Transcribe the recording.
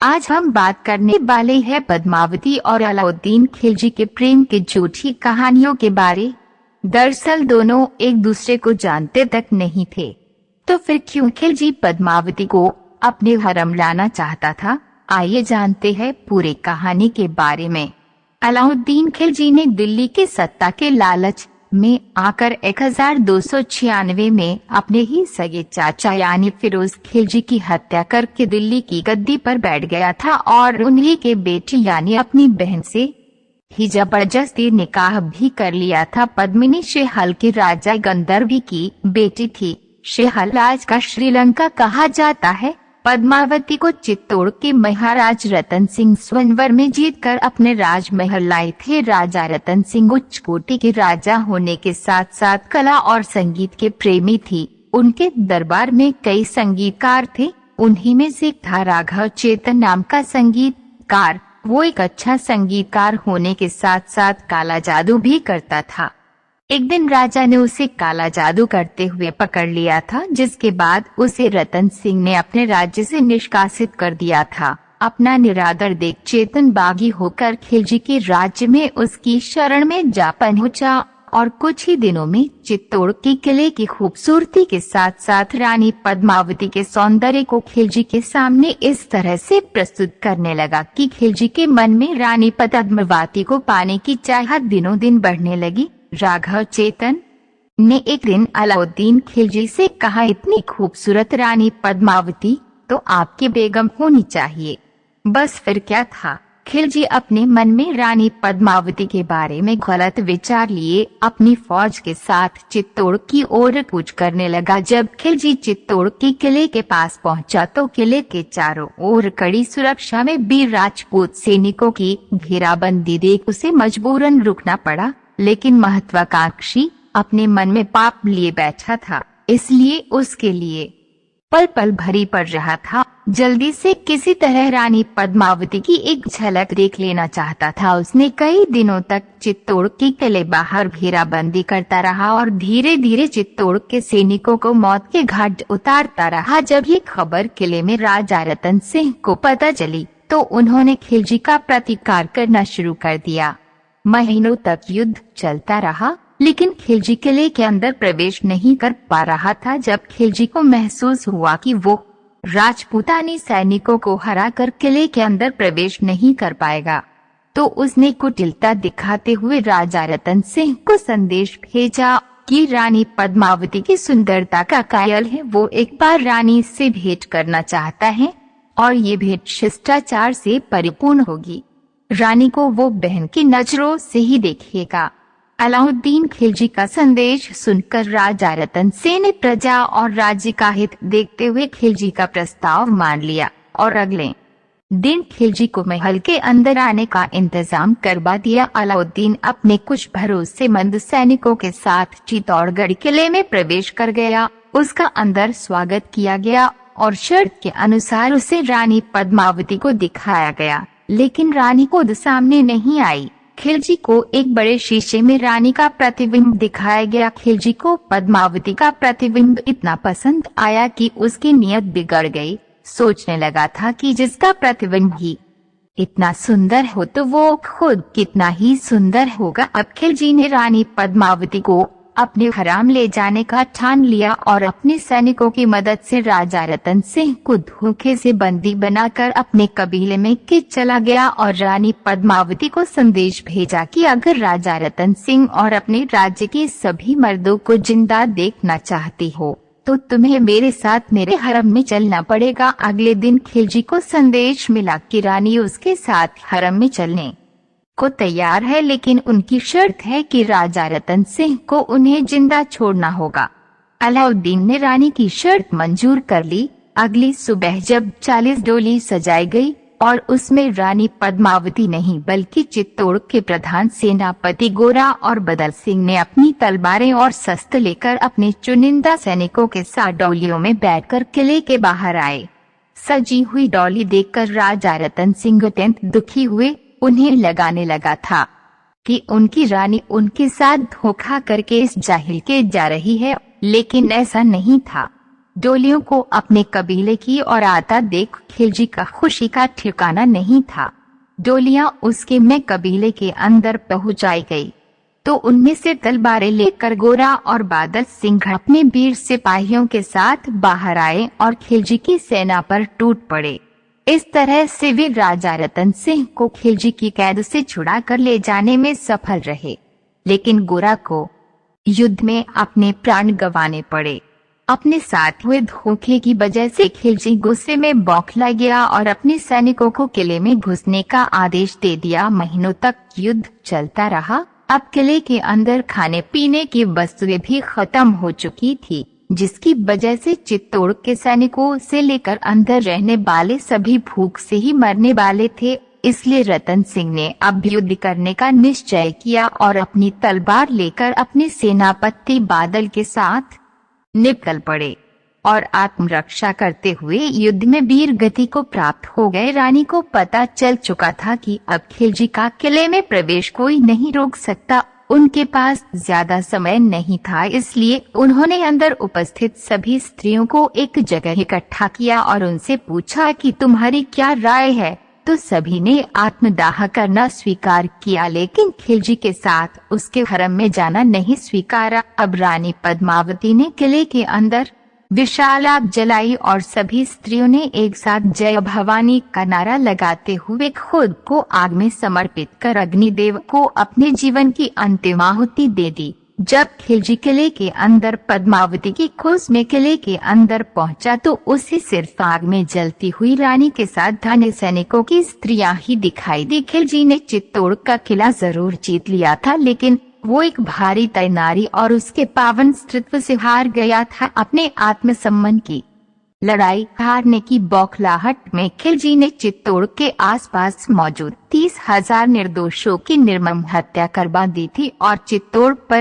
आज हम बात करने वाले हैं पद्मावती और अलाउद्दीन खिलजी के प्रेम की झूठी कहानियों के बारे। दरअसल दोनों एक दूसरे को जानते तक नहीं थे, तो फिर क्यों खिलजी पद्मावती को अपने हरम लाना चाहता था? आइए जानते हैं पूरी कहानी के बारे में। अलाउद्दीन खिलजी ने दिल्ली के सत्ता के लालच में आकर 1296 में अपने ही सगे चाचा यानी फिरोज खिलजी की हत्या करके दिल्ली की गद्दी पर बैठ गया था और उन्हीं के बेटी यानी अपनी बहन से ही जबरदस्ती निकाह भी कर लिया था। पद्मिनी शेहल के राजा गंधर्वी की बेटी थी। शेहल आज का श्रीलंका कहा जाता है। पद्मावती को चित्तौड़ के महाराज रतन सिंह स्वयंवर में जीतकर अपने राजमहल लाए थे। राजा रतन सिंह उच्च कोटि के राजा होने के साथ साथ कला और संगीत के प्रेमी थी। उनके दरबार में कई संगीतकार थे, उन्हीं में से था राघव चेतन नाम का संगीतकार। वो एक अच्छा संगीतकार होने के साथ साथ काला जादू भी करता था। एक दिन राजा ने उसे काला जादू करते हुए पकड़ लिया था, जिसके बाद उसे रतन सिंह ने अपने राज्य से निष्कासित कर दिया था। अपना निरादर देख चेतन बागी होकर खिलजी के राज्य में उसकी शरण में जा पहुंचा और कुछ ही दिनों में चित्तौड़ के किले की खूबसूरती के साथ साथ रानी पद्मावती के सौंदर्य को खिलजी के सामने इस तरह से प्रस्तुत करने लगा कि खिलजी के मन में रानी पद्मावती को पाने की चाहत दिनों दिन बढ़ने लगी। राघव चेतन ने एक दिन अलाउद्दीन खिलजी से कहा, इतनी खूबसूरत रानी पद्मावती तो आपकी बेगम होनी चाहिए। बस फिर क्या था, खिलजी अपने मन में रानी पद्मावती के बारे में गलत विचार लिए अपनी फौज के साथ चित्तौड़ की ओर कूच करने लगा। जब खिलजी चित्तौड़ के किले के पास पहुंचा तो किले के चारों ओर कड़ी सुरक्षा में वीर राजपूत सैनिकों की घेराबंदी देख उसे मजबूरन रुकना पड़ा। लेकिन महत्वाकांक्षी अपने मन में पाप लिए बैठा था, इसलिए उसके लिए पल पल भरी पड़ रहा था। जल्दी से किसी तरह रानी पद्मावती की एक झलक देख लेना चाहता था। उसने कई दिनों तक चित्तौड़ के किले बाहर घेराबंदी करता रहा और धीरे धीरे चित्तौड़ के सैनिकों को मौत के घाट उतारता रहा। जब ये खबर किले में राजा रतन सिंह को पता चली तो उन्होंने खिलजी का प्रतिकार करना शुरू कर दिया। महीनों तक युद्ध चलता रहा, लेकिन खिलजी किले के अंदर प्रवेश नहीं कर पा रहा था। जब खिलजी को महसूस हुआ कि वो राजपूतानी सैनिकों को हराकर किले के अंदर प्रवेश नहीं कर पाएगा, तो उसने कुटिलता दिखाते हुए राजा रतन सिंह को संदेश भेजा कि रानी पद्मावती की सुंदरता का कायल है, वो एक बार रानी से भेंट करना चाहता है और ये भेंट शिष्टाचार से परिपूर्ण होगी। रानी को वो बहन की नजरों से ही देखेगा। अलाउद्दीन खिलजी का संदेश सुनकर राजा रतन सिंह ने प्रजा और राज्य का हित देखते हुए खिलजी का प्रस्ताव मान लिया और अगले दिन खिलजी को महल के अंदर आने का इंतजाम करवा दिया। अलाउद्दीन अपने कुछ भरोसेमंद सैनिकों के साथ चित्तौड़गढ़ किले में प्रवेश कर गया। उसका अंदर स्वागत किया गया और शर्त के अनुसार उसे रानी पद्मावती को दिखाया गया, लेकिन रानी खुद सामने नहीं आई। खिलजी को एक बड़े शीशे में रानी का प्रतिबिंब दिखाया गया। खिलजी को पद्मावती का प्रतिबिंब इतना पसंद आया कि उसकी नीयत बिगड़ गई। सोचने लगा था कि जिसका प्रतिबिंब ही इतना सुंदर हो तो वो खुद कितना ही सुंदर होगा। अब खिलजी ने रानी पद्मावती को अपने हराम ले जाने का ठान लिया और अपने सैनिकों की मदद से राजा रतन सिंह को धोखे से बंदी बनाकर अपने कबीले में खींच चला गया और रानी पद्मावती को संदेश भेजा कि अगर राजा रतन सिंह और अपने राज्य के सभी मर्दों को जिंदा देखना चाहती हो तो तुम्हें मेरे साथ मेरे हरम में चलना पड़ेगा। अगले दिन खिलजी को संदेश मिला कि रानी उसके साथ हरम में चलने को तैयार है, लेकिन उनकी शर्त है कि राजा रतन सिंह को उन्हें जिंदा छोड़ना होगा। अलाउद्दीन ने रानी की शर्त मंजूर कर ली। अगली सुबह जब 40 डोली सजाई गई और उसमें रानी पद्मावती नहीं बल्कि चित्तौड़ के प्रधान सेनापति गोरा और बदल सिंह ने अपनी तलवारें और शस्त्र लेकर अपने चुनिंदा सैनिकों के साथ डोलियों में बैठकर किले के बाहर आए। सजी हुई डोली देखकर राजा रतन सिंह अत्यंत दुखी हुए। उन्हें लगाने लगा था कि उनकी रानी उनके साथ धोखा करके इस जाहिल के जा रही है, लेकिन ऐसा नहीं था। डोलियों को अपने कबीले की ओर आता देख खिलजी का खुशी का ठिकाना नहीं था। डोलियां उसके में कबीले के अंदर पहुंचाई गई तो उनमें से तलवारें लेकर गोरा और बादल सिंह अपने वीर सिपाहियों के साथ बाहर आए और खिलजी की सेना पर टूट पड़े। इस तरह से वे राजा रतन सिंह को खिलजी की कैद से छुड़ा कर ले जाने में सफल रहे, लेकिन गोरा को युद्ध में अपने प्राण गंवाने पड़े। अपने साथ हुए धोखे की वजह से खिलजी गुस्से में बौखला गया और अपने सैनिकों को किले में घुसने का आदेश दे दिया। महीनों तक युद्ध चलता रहा। अब किले के अंदर खाने पीने की वस्तुएं भी खत्म हो चुकी थी, जिसकी वजह से चित्तौड़ के सैनिकों से लेकर अंदर रहने वाले सभी भूख से ही मरने वाले थे। इसलिए रतन सिंह ने अब युद्ध करने का निश्चय किया और अपनी तलवार लेकर अपने सेनापति बादल के साथ निकल पड़े और आत्मरक्षा करते हुए युद्ध में वीर गति को प्राप्त हो गए। रानी को पता चल चुका था कि अब खिलजी का किले में प्रवेश कोई नहीं रोक सकता। उनके पास ज्यादा समय नहीं था, इसलिए उन्होंने अंदर उपस्थित सभी स्त्रियों को एक जगह इकट्ठा किया और उनसे पूछा कि तुम्हारी क्या राय है। तो सभी ने आत्मदाह करना स्वीकार किया, लेकिन खिलजी के साथ उसके हरम में जाना नहीं स्वीकारा। अब रानी पद्मावती ने किले के अंदर विशाल आग जलाई और सभी स्त्रियों ने एक साथ जय भवानी का नारा लगाते हुए खुद को आग में समर्पित कर अग्निदेव को अपने जीवन की अंतिम आहुति दे दी। जब खिलजी किले के अंदर पद्मावती की खोज में किले के अंदर पहुंचा तो उसे सिर्फ आग में जलती हुई रानी के साथ धन्य सैनिकों की स्त्रियां ही दिखाई दी। खिलजी ने चित्तौड़ का किला जरूर जीत लिया था, लेकिन वो एक भारी तैनारी और उसके पावन स्त्रीत्व से हार गया था। अपने आत्मसम्मान की लड़ाई हारने की बौखलाहट में खिलजी ने चित्तौड़ के आसपास मौजूद 30,000 निर्दोषों की निर्मम हत्या करवा दी थी और चित्तौड़ पर